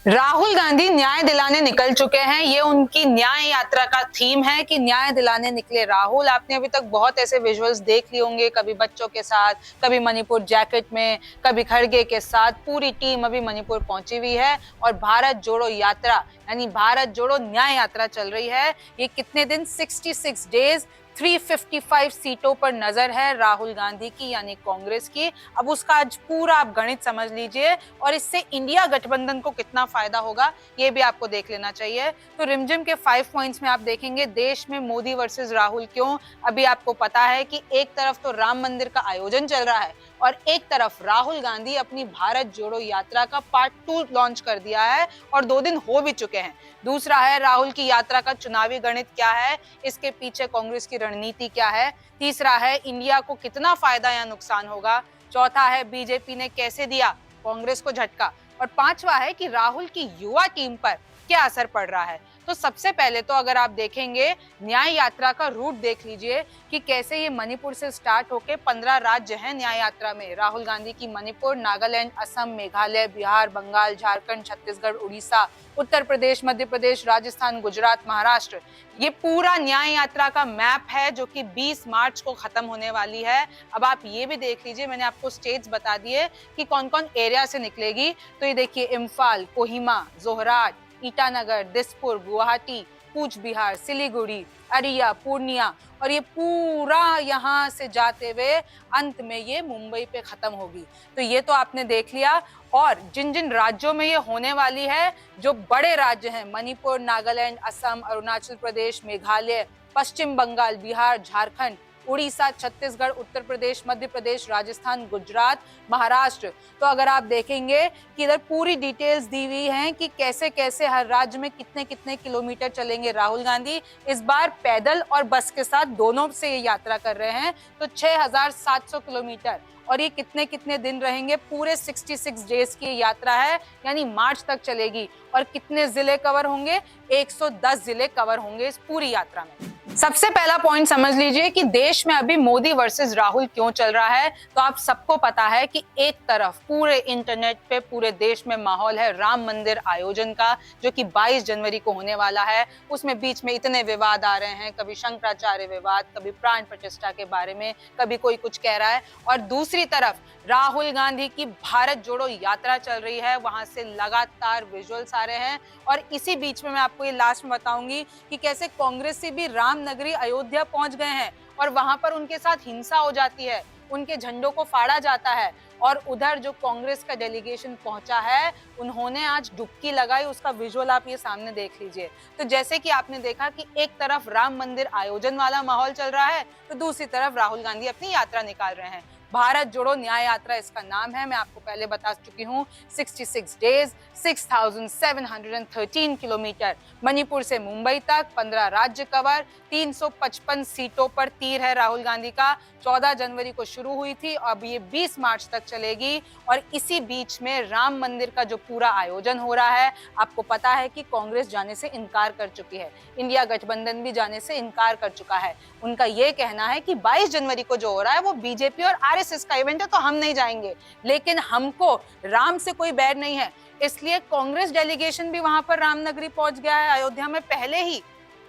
राहुल गांधी न्याय दिलाने निकल चुके हैं। ये उनकी न्याय यात्रा का थीम है कि न्याय दिलाने निकले राहुल। आपने अभी तक बहुत ऐसे विजुअल्स देख लिए होंगे, कभी बच्चों के साथ, कभी मणिपुर जैकेट में, कभी खड़गे के साथ। पूरी टीम अभी मणिपुर पहुंची हुई है और भारत जोड़ो यात्रा यानी भारत जोड़ो न्याय यात्रा चल रही है। ये कितने दिन, 66 डेज, 355 सीटों पर नजर है राहुल गांधी की यानी कांग्रेस की। अब उसका आज पूरा आप गणित समझ लीजिए और इससे इंडिया गठबंधन को कितना फायदा होगा ये भी आपको देख लेना चाहिए। तो रिमझिम के 5 पॉइंट्स में आप देखेंगे देश में मोदी वर्सेस राहुल क्यों। अभी आपको पता है कि एक तरफ तो राम मंदिर का आयोजन चल रहा है और एक तरफ राहुल गांधी अपनी भारत जोड़ो यात्रा का पार्ट 2 लॉन्च कर दिया है और 2 दिन हो भी चुके हैं। दूसरा है राहुल की यात्रा का चुनावी गणित क्या है, इसके पीछे कांग्रेस की रणनीति क्या है। तीसरा है इंडिया को कितना फायदा या नुकसान होगा। चौथा है बीजेपी ने कैसे दिया कांग्रेस को झटका। और पांचवा है कि राहुल की युवा टीम पर क्या असर पड़ रहा है। तो सबसे पहले तो अगर आप देखेंगे न्याय यात्रा का रूट देख लीजिए कि कैसे ये मणिपुर से स्टार्ट होके 15 राज्य हैं न्याय यात्रा में। राहुल गांधी की मणिपुर, नागालैंड, असम, मेघालय, बिहार, बंगाल, झारखंड, छत्तीसगढ़, उड़ीसा, उत्तर प्रदेश, मध्य प्रदेश, राजस्थान, गुजरात, महाराष्ट्र। ये पूरा न्याय यात्रा का मैप है जो कि 20 मार्च को खत्म होने वाली है। अब आप ये भी देख लीजिए, मैंने आपको स्टेट्स बता दिए कि कौन कौन एरिया से निकलेगी। तो ये देखिए इम्फाल, कोहिमा, जोरहाट, ईटानगर, दिसपुर, गुवाहाटी, कूच बिहार, सिलीगुड़ी, अरिया, पूर्णिया और ये पूरा यहाँ से जाते हुए अंत में ये मुंबई पे खत्म होगी। तो ये तो आपने देख लिया। और जिन जिन राज्यों में ये होने वाली है, जो बड़े राज्य हैं मणिपुर, नागालैंड, असम, अरुणाचल प्रदेश, मेघालय, पश्चिम बंगाल, बिहार, झारखंड, उड़ीसा, छत्तीसगढ़, उत्तर प्रदेश, मध्य प्रदेश, राजस्थान, गुजरात, महाराष्ट्र। तो अगर आप देखेंगे कि इधर पूरी डिटेल्स दी हुई हैं कि कैसे कैसे हर राज्य में कितने कितने किलोमीटर चलेंगे राहुल गांधी। इस बार पैदल और बस के साथ दोनों से ये यात्रा कर रहे हैं, तो 6700 किलोमीटर। और ये कितने कितने दिन रहेंगे, पूरे 66 डेज की यात्रा है यानी मार्च तक चलेगी। और कितने जिले कवर होंगे, 110 जिले कवर होंगे इस पूरी यात्रा में। सबसे पहला पॉइंट समझ लीजिए कि देश में अभी मोदी वर्सेस राहुल क्यों चल रहा है। तो आप सबको पता है कि एक तरफ पूरे इंटरनेट पे पूरे देश में माहौल है राम मंदिर आयोजन का, जो कि 22 जनवरी को होने वाला है। उसमें बीच में इतने विवाद आ रहे हैं, कभी शंकराचार्य विवाद, कभी प्राण प्रतिष्ठा के बारे में, कभी कोई कुछ कह रहा है। और दूसरी तरफ राहुल गांधी की भारत जोड़ो यात्रा चल रही है, वहां से लगातार विजुअल्स आ रहे हैं। और इसी बीच में मैं आपको ये लास्ट में बताऊंगी कि कैसे कांग्रेस से भी राम नगरी अयोध्या पहुंच गए हैं और वहां पर उनके साथ हिंसा हो जाती है, उनके झंडों को फाड़ा जाता है। और उधर जो कांग्रेस का डेलीगेशन पहुंचा है, उन्होंने आज डुबकी लगाई, उसका विजुअल आप ये सामने देख लीजिए। तो जैसे कि आपने देखा कि एक तरफ राम मंदिर आयोजन वाला माहौल चल रहा है, तो दूसरी तरफ राहुल गांधी अपनी यात्रा निकाल रहे हैं। भारत जोड़ो न्याय यात्रा इसका नाम है, मैं आपको पहले बता चुकी हूँ। 66 डेज, 6713 किलोमीटर, मणिपुर से मुंबई तक, 15 राज्य कवर, 355 सीटों पर तीर है राहुल गांधी का। 14 जनवरी को शुरू हुई थी, अब ये 20 मार्च तक चलेगी। और इसी बीच में राम मंदिर का जो पूरा आयोजन हो रहा है, आपको पता है कि कांग्रेस जाने से इनकार कर चुकी है, इंडिया गठबंधन भी जाने से इनकार कर चुका है। उनका ये कहना है कि 22 जनवरी को जो हो रहा है वो बीजेपी और आरएसएस का इवेंट है, तो हम नहीं जाएंगे। लेकिन हमको राम से कोई बैर नहीं है, इसलिए कांग्रेस डेलीगेशन भी वहां पर रामनगरी पहुंच गया है अयोध्या में। पहले ही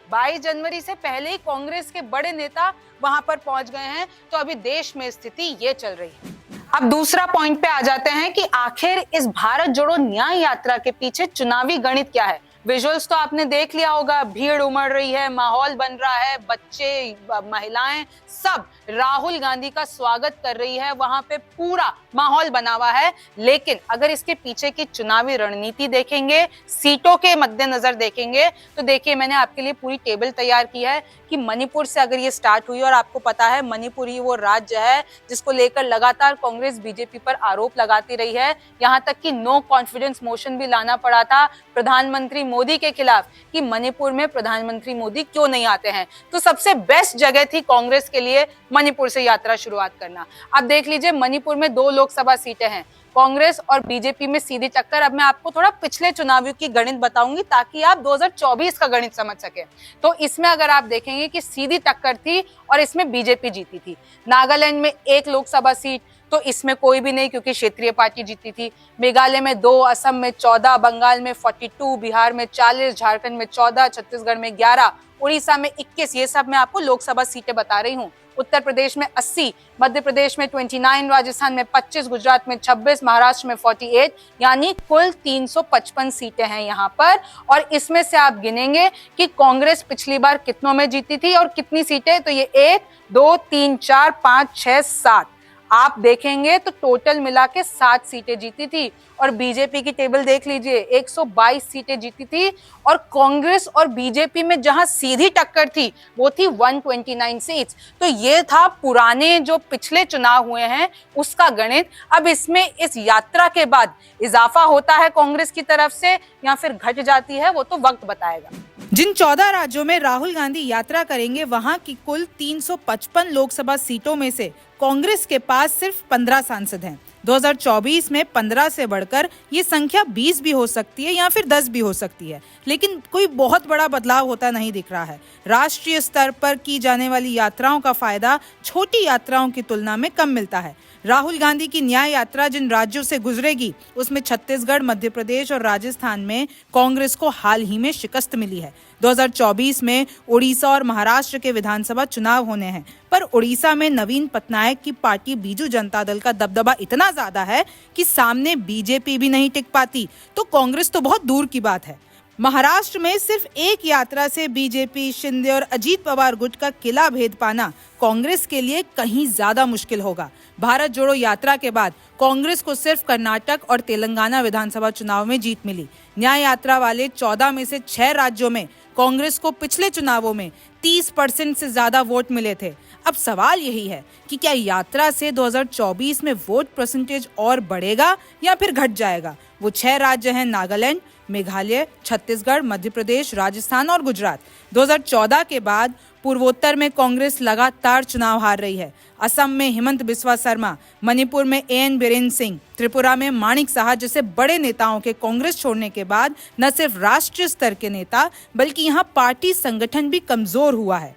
22 जनवरी से पहले ही कांग्रेस के बड़े नेता वहां पर पहुंच गए हैं। तो अभी देश में स्थिति ये चल रही है। अब दूसरा पॉइंट पे आ जाते हैं कि आखिर इस भारत जोड़ो न्याय यात्रा के पीछे चुनावी गणित क्या है। विजुअल्स तो आपने देख लिया होगा, भीड़ उमड़ रही है, माहौल बन रहा है, बच्चे, महिलाएं सब राहुल गांधी का स्वागत कर रही है, वहां पे पूरा माहौल बना हुआ है। लेकिन अगर इसके पीछे की चुनावी रणनीति देखेंगे, सीटों के मद्देनजर देखेंगे, तो देखिए मैंने आपके लिए पूरी टेबल तैयार की है कि मणिपुर से अगर ये स्टार्ट हुई, और आपको पता है मणिपुर ही वो राज्य है जिसको लेकर लगातार कांग्रेस बीजेपी पर आरोप लगाती रही है, यहाँ तक कि नो कॉन्फिडेंस मोशन भी लाना पड़ा था प्रधानमंत्री मोदी के खिलाफ कि मणिपुर में प्रधानमंत्री मोदी क्यों नहीं आते हैं। तो सबसे बेस्ट जगह थी कांग्रेस के लिए मणिपुर से यात्रा शुरुआत करना। अब देख लीजिए मणिपुर में 2 लोकसभा सीटें हैं, कांग्रेस और बीजेपी में सीधी टक्कर। अब मैं आपको थोड़ा पिछले चुनावों की गणित बताऊंगी ताकि आप 2024 का गणित समझ सके। तो इसमें अगर आप देखेंगे कि सीधी टक्कर थी और इसमें बीजेपी जीती थी। नागालैंड में 1 लोकसभा सीट, तो इसमें कोई भी नहीं, क्योंकि क्षेत्रीय पार्टी जीती थी। मेघालय में 2, असम में 14, बंगाल में 42, बिहार में 40, झारखंड में 14, छत्तीसगढ़ में 11, उड़ीसा में 21। ये सब मैं आपको लोकसभा सीटें बता रही हूँ। उत्तर प्रदेश में 80, मध्य प्रदेश में 29, राजस्थान में 25, गुजरात में 26, महाराष्ट्र में 48, यानी कुल 355 सीटें हैं यहाँ पर। और इसमें से आप गिनेंगे कि कांग्रेस पिछली बार कितनों में जीती थी और कितनी सीटें, तो ये 1, 2, 3, 4, 5, 6, 7 आप देखेंगे तो टोटल मिला के 7 सीटें जीती थी। और बीजेपी की टेबल देख लीजिए, 122 सीटें जीती थी। और कांग्रेस और बीजेपी में जहां सीधी टक्कर थी वो थी 129 सीट्स। तो ये था पुराने जो पिछले चुनाव हुए हैं उसका गणित। अब इसमें इस यात्रा के बाद इजाफा होता है कांग्रेस की तरफ से या फिर घट जाती है, वो तो वक्त बताएगा। जिन 14 राज्यों में राहुल गांधी यात्रा करेंगे वहां की कुल 355 लोकसभा सीटों में से कांग्रेस के पास सिर्फ 15 सांसद हैं। 2024 में 15 से बढ़कर ये संख्या 20 भी हो सकती है या फिर 10 भी हो सकती है, लेकिन कोई बहुत बड़ा बदलाव होता नहीं दिख रहा है। राष्ट्रीय स्तर पर की जाने वाली यात्राओं का फायदा छोटी यात्राओं की तुलना में कम मिलता है। राहुल गांधी की न्याय यात्रा जिन राज्यों से गुजरेगी उसमें छत्तीसगढ़, मध्य प्रदेश और राजस्थान में कांग्रेस को हाल ही में शिकस्त मिली है। 2024 में उड़ीसा और महाराष्ट्र के विधानसभा चुनाव होने हैं, पर उड़ीसा में नवीन पटनायक की पार्टी बीजू जनता दल का दबदबा इतना ज्यादा है कि सामने बीजेपी भी नहीं टिक पाती, तो कांग्रेस तो बहुत दूर की बात है। महाराष्ट्र में सिर्फ एक यात्रा से बीजेपी, शिंदे और अजीत पवार गुट का किला भेद पाना कांग्रेस के लिए कहीं ज्यादा मुश्किल होगा। भारत जोड़ो यात्रा के बाद कांग्रेस को सिर्फ कर्नाटक और तेलंगाना विधानसभा चुनाव में जीत मिली। न्याय यात्रा वाले 14 में से 6 राज्यों में कांग्रेस को पिछले चुनावों में 30% से ज्यादा वोट मिले थे। अब सवाल यही है कि क्या यात्रा से 2024 में वोट परसेंटेज और बढ़ेगा या फिर घट जाएगा। वो 6 राज्य हैं नागालैंड, मेघालय, छत्तीसगढ़, मध्य प्रदेश, राजस्थान और गुजरात। 2014 के बाद पूर्वोत्तर में कांग्रेस लगातार चुनाव हार रही है। असम में हिमंत बिस्वा शर्मा, मणिपुर में एन बीरेन सिंह, त्रिपुरा में माणिक साहा जैसे बड़े नेताओं के कांग्रेस छोड़ने के बाद न सिर्फ राष्ट्रीय स्तर के नेता बल्कि यहाँ पार्टी संगठन भी कमजोर हुआ है।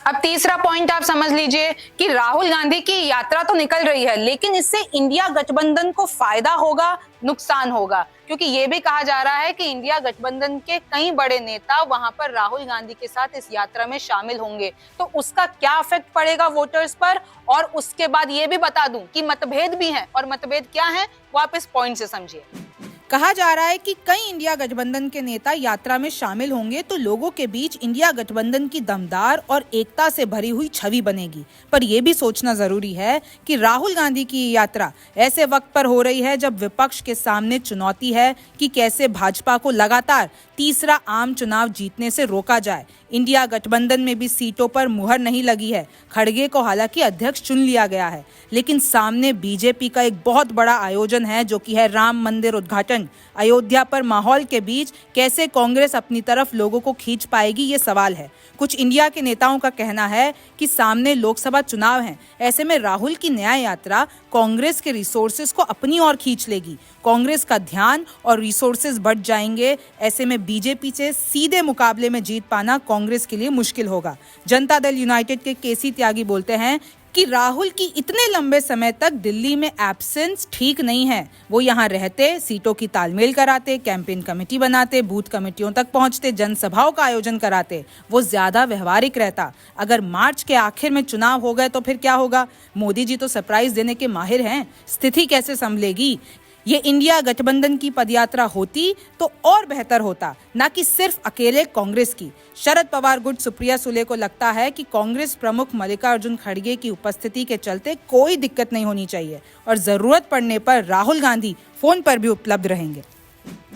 अब तीसरा पॉइंट आप समझ लीजिए कि राहुल गांधी की यात्रा तो निकल रही है, लेकिन इससे इंडिया गठबंधन को फायदा होगा, नुकसान होगा, क्योंकि ये भी कहा जा रहा है कि इंडिया गठबंधन के कई बड़े नेता वहां पर राहुल गांधी के साथ इस यात्रा में शामिल होंगे। तो उसका क्या इफेक्ट पड़ेगा वोटर्स पर। और उसके बाद ये भी बता दूं कि मतभेद भी हैं, और मतभेद क्या है वो आप इस पॉइंट से समझिए। कहा जा रहा है कि कई इंडिया गठबंधन के नेता यात्रा में शामिल होंगे तो लोगों के बीच इंडिया गठबंधन की दमदार और एकता से भरी हुई छवि बनेगी। पर यह भी सोचना जरूरी है कि राहुल गांधी की यात्रा ऐसे वक्त पर हो रही है जब विपक्ष के सामने चुनौती है कि कैसे भाजपा को लगातार तीसरा आम चुनाव जीतने से रोका जाए। इंडिया गठबंधन में भी सीटों पर मुहर नहीं लगी है। खड़गे को हालांकि अध्यक्ष चुन लिया गया है, लेकिन सामने बीजेपी का एक बहुत बड़ा आयोजन है जो कि है राम मंदिर उद्घाटन। अयोध्या पर माहौल के बीच कैसे कांग्रेस अपनी तरफ लोगों को खींच पाएगी, ये सवाल है। कुछ इंडिया के नेताओं का कहना है कि सामने लोकसभा चुनाव हैं, ऐसे में राहुल की न्याय यात्रा कांग्रेस के रिसोर्सेज को अपनी ओर खींच लेगी। कांग्रेस का ध्यान और रिसोर्सेज बढ़ जाएंगे। ऐसे में बीजेपी से सीधे मुकाबले में जीत पाना कांग्रेस के लिए मुश्किल होगा। जनता दल यूनाइटेड के केसी त्यागी बोलते हैं कि राहुल की इतने लंबे समय तक दिल्ली में एब्सेंस ठीक नहीं है। वो यहाँ रहते, सीटों की तालमेल कराते, कैंपेन कमेटी बनाते, बूथ कमेटियों तक पहुँचते, जनसभाओं का आयोजन कराते। वो ज्यादा व्यवहारिक रहता। अगर मार्च के आखिर में चुनाव हो गए तो फिर क्या होगा? मोदी जी तो सरप्राइज देने के माहिर हैं। स्थिति कैसे संभलेगी? ये इंडिया गठबंधन की पदयात्रा होती तो और बेहतर होता, न कि सिर्फ अकेले कांग्रेस की। शरद पवार गुट सुप्रिया सुले को लगता है कि कांग्रेस प्रमुख मल्लिकार्जुन खड़गे की उपस्थिति के चलते कोई दिक्कत नहीं होनी चाहिए और जरूरत पड़ने पर राहुल गांधी फोन पर भी उपलब्ध रहेंगे।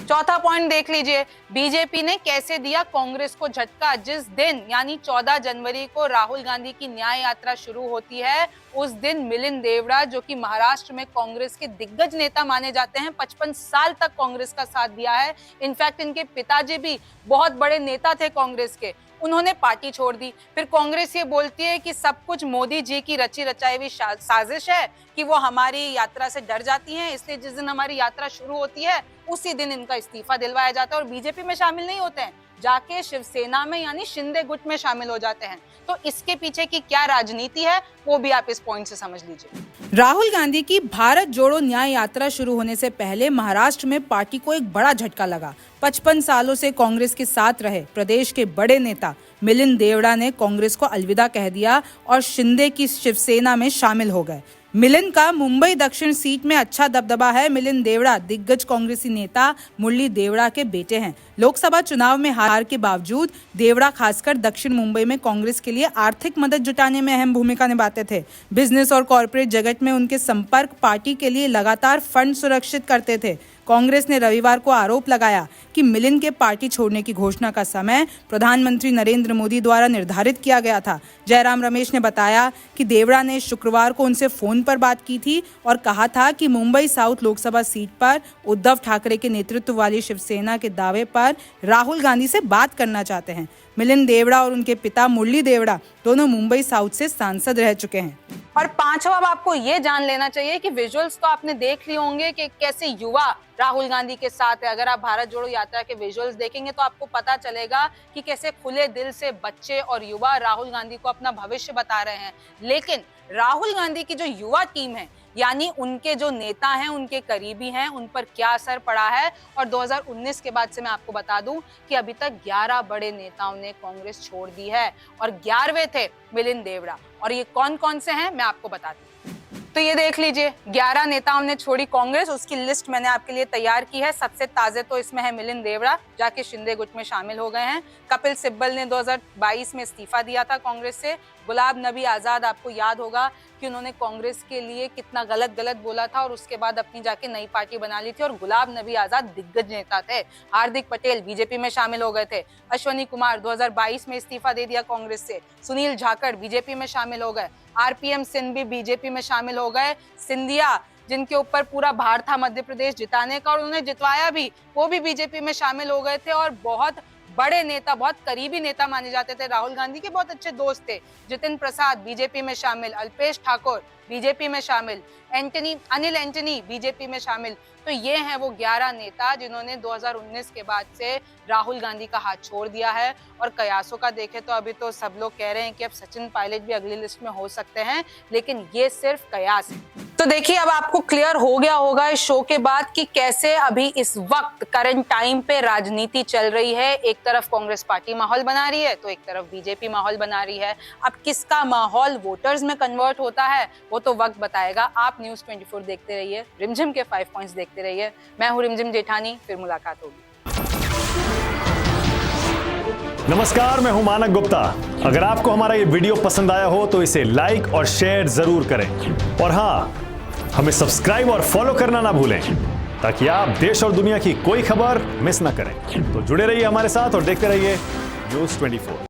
चौथा पॉइंट देख लीजिए, बीजेपी ने कैसे दिया कांग्रेस को झटका। जिस दिन यानी 14 जनवरी को राहुल गांधी की न्याय यात्रा शुरू होती है, उस दिन मिलिंद देवड़ा जो कि महाराष्ट्र में कांग्रेस के दिग्गज नेता माने जाते हैं, 55 साल तक कांग्रेस का साथ दिया है। इनफैक्ट इनके पिताजी भी बहुत बड़े नेता थे कांग्रेस के, उन्होंने पार्टी छोड़ दी। फिर कांग्रेस ये बोलती है कि सब कुछ मोदी जी की रची रचाई हुई साजिश है, कि वो हमारी यात्रा से डर जाती हैं, इसलिए जिस दिन हमारी यात्रा शुरू होती है उसी दिन इनका इस्तीफा दिलवाया जाता है और बीजेपी में शामिल नहीं होते हैं, जाके शिवसेना में यानी शिंदे गुट में शामिल हो जाते हैं। तो इसके पीछे की क्या राजनीति है वो भी आप इस पॉइंट से समझ लीजिए। राहुल गांधी की भारत जोड़ो न्याय यात्रा शुरू होने से पहले महाराष्ट्र में पार्टी को एक बड़ा झटका लगा। 55 सालों से कांग्रेस के साथ रहे प्रदेश के बड़े नेता मिलिंद देवड़ा ने कांग्रेस को अलविदा कह दिया और शिंदे की शिवसेना में शामिल हो गए। मिलिंद का मुंबई दक्षिण सीट में अच्छा दबदबा है। मिलिंद देवड़ा दिग्गज कांग्रेसी नेता मुरली देवड़ा के बेटे हैं। लोकसभा चुनाव में हार के बावजूद देवड़ा खासकर दक्षिण मुंबई में कांग्रेस के लिए आर्थिक मदद जुटाने में अहम भूमिका निभाते थे। बिजनेस और कॉर्पोरेट जगत में उनके संपर्क पार्टी के लिए लगातार फंड सुरक्षित करते थे। कांग्रेस ने रविवार को आरोप लगाया कि मिलिंद के पार्टी छोड़ने की घोषणा का समय प्रधानमंत्री नरेंद्र मोदी द्वारा निर्धारित किया गया था। जयराम रमेश ने बताया कि देवड़ा ने शुक्रवार को उनसे फोन पर बात की थी और कहा था कि मुंबई साउथ लोकसभा सीट पर उद्धव ठाकरे के नेतृत्व वाली शिवसेना के दावे पर राहुल गांधी से बात करना चाहते हैं। मिलिंद देवड़ा और उनके पिता मुरली देवड़ा दोनों मुंबई साउथ से सांसद रह चुके हैं। और पांचवा अब आपको ये जान लेना चाहिए कि विजुअल्स तो आपने देख लिए होंगे कि कैसे युवा राहुल गांधी के साथ है। अगर आप भारत जोड़ो यात्रा के विजुअल्स देखेंगे तो आपको पता चलेगा कि कैसे खुले दिल से बच्चे और युवा राहुल गांधी को अपना भविष्य बता रहे हैं। लेकिन राहुल गांधी की जो युवा टीम है यानी उनके जो नेता हैं, उनके करीबी हैं, उन पर क्या असर पड़ा है। और 2019 के बाद से मैं आपको बता दूं कि अभी तक 11 बड़े नेताओं ने कांग्रेस छोड़ दी है और 11वें थे मिलिंद देवड़ा। और ये कौन कौन से हैं मैं आपको बताती हूँ। तो ये देख लीजिए 11 नेताओं ने छोड़ी कांग्रेस, उसकी लिस्ट मैंने आपके लिए तैयार की है। सबसे ताजे तो इसमें है मिलिंद देवड़ा, जाके शिंदे गुट में शामिल हो गए हैं। कपिल सिब्बल ने 2022 में इस्तीफा दिया था कांग्रेस से। गुलाब नबी आजाद, आपको याद होगा कि उन्होंने कांग्रेस के लिए कितना गलत बोला था और उसके बाद अपनी जाके नई पार्टी बना ली थी। और गुलाब नबी आजाद दिग्गज नेता थे। हार्दिक पटेल बीजेपी में शामिल हो गए थे। अश्वनी कुमार 2022 में इस्तीफा दे दिया कांग्रेस से। सुनील जाखड़ बीजेपी में शामिल हो गए। आरपीएम सिंह भी बीजेपी में शामिल हो गए। सिंधिया, जिनके ऊपर पूरा भार था मध्य प्रदेश जिताने का और उन्होंने जितवाया भी, वो भी बीजेपी में शामिल हो गए थे। और बहुत बड़े नेता, बहुत करीबी नेता माने जाते थे राहुल गांधी के, बहुत अच्छे दोस्त थे। जितिन प्रसाद बीजेपी में शामिल, अल्पेश ठाकुर बीजेपी में शामिल, अनिल एंटनी बीजेपी में शामिल। तो ये हैं वो 11 नेता जिन्होंने 2019 के बाद से राहुल गांधी का हाथ छोड़ दिया है। और कयासों का देखें तो अभी तो सब लोग कह रहे हैं कि अब सचिन पायलट भी अगली लिस्ट में हो सकते हैं, लेकिन ये सिर्फ कयास है। तो देखिए अब आपको क्लियर हो गया होगा इस शो के बाद कि कैसे अभी इस वक्त करंट टाइम पे राजनीति चल रही है। एक तरफ कांग्रेस पार्टी माहौल बना रही है तो एक तरफ बीजेपी माहौल बना रही है। अब किसका माहौल वोटर्स में कन्वर्ट होता है वो तो वक्त बताएगा। आप न्यूज़ 24 देखते रहिए, रिमझिम के 5 पॉइंट्स देखते रहिए। मैं हूं रिमझिम जेठानी, फिर मुलाकात होगी। नमस्कार, मैं हूं मानक गुप्ता। अगर आपको हमारा ये वीडियो पसंद आया हो तो इसे लाइक और शेयर जरूर करें। और हाँ, हमें सब्सक्राइब और फॉलो करना ना भूलें ताकि आप देश और दुनिया की कोई खबर मिस ना करें। तो जुड़े रहिए हमारे साथ और देखते रहिए न्यूज़ 24।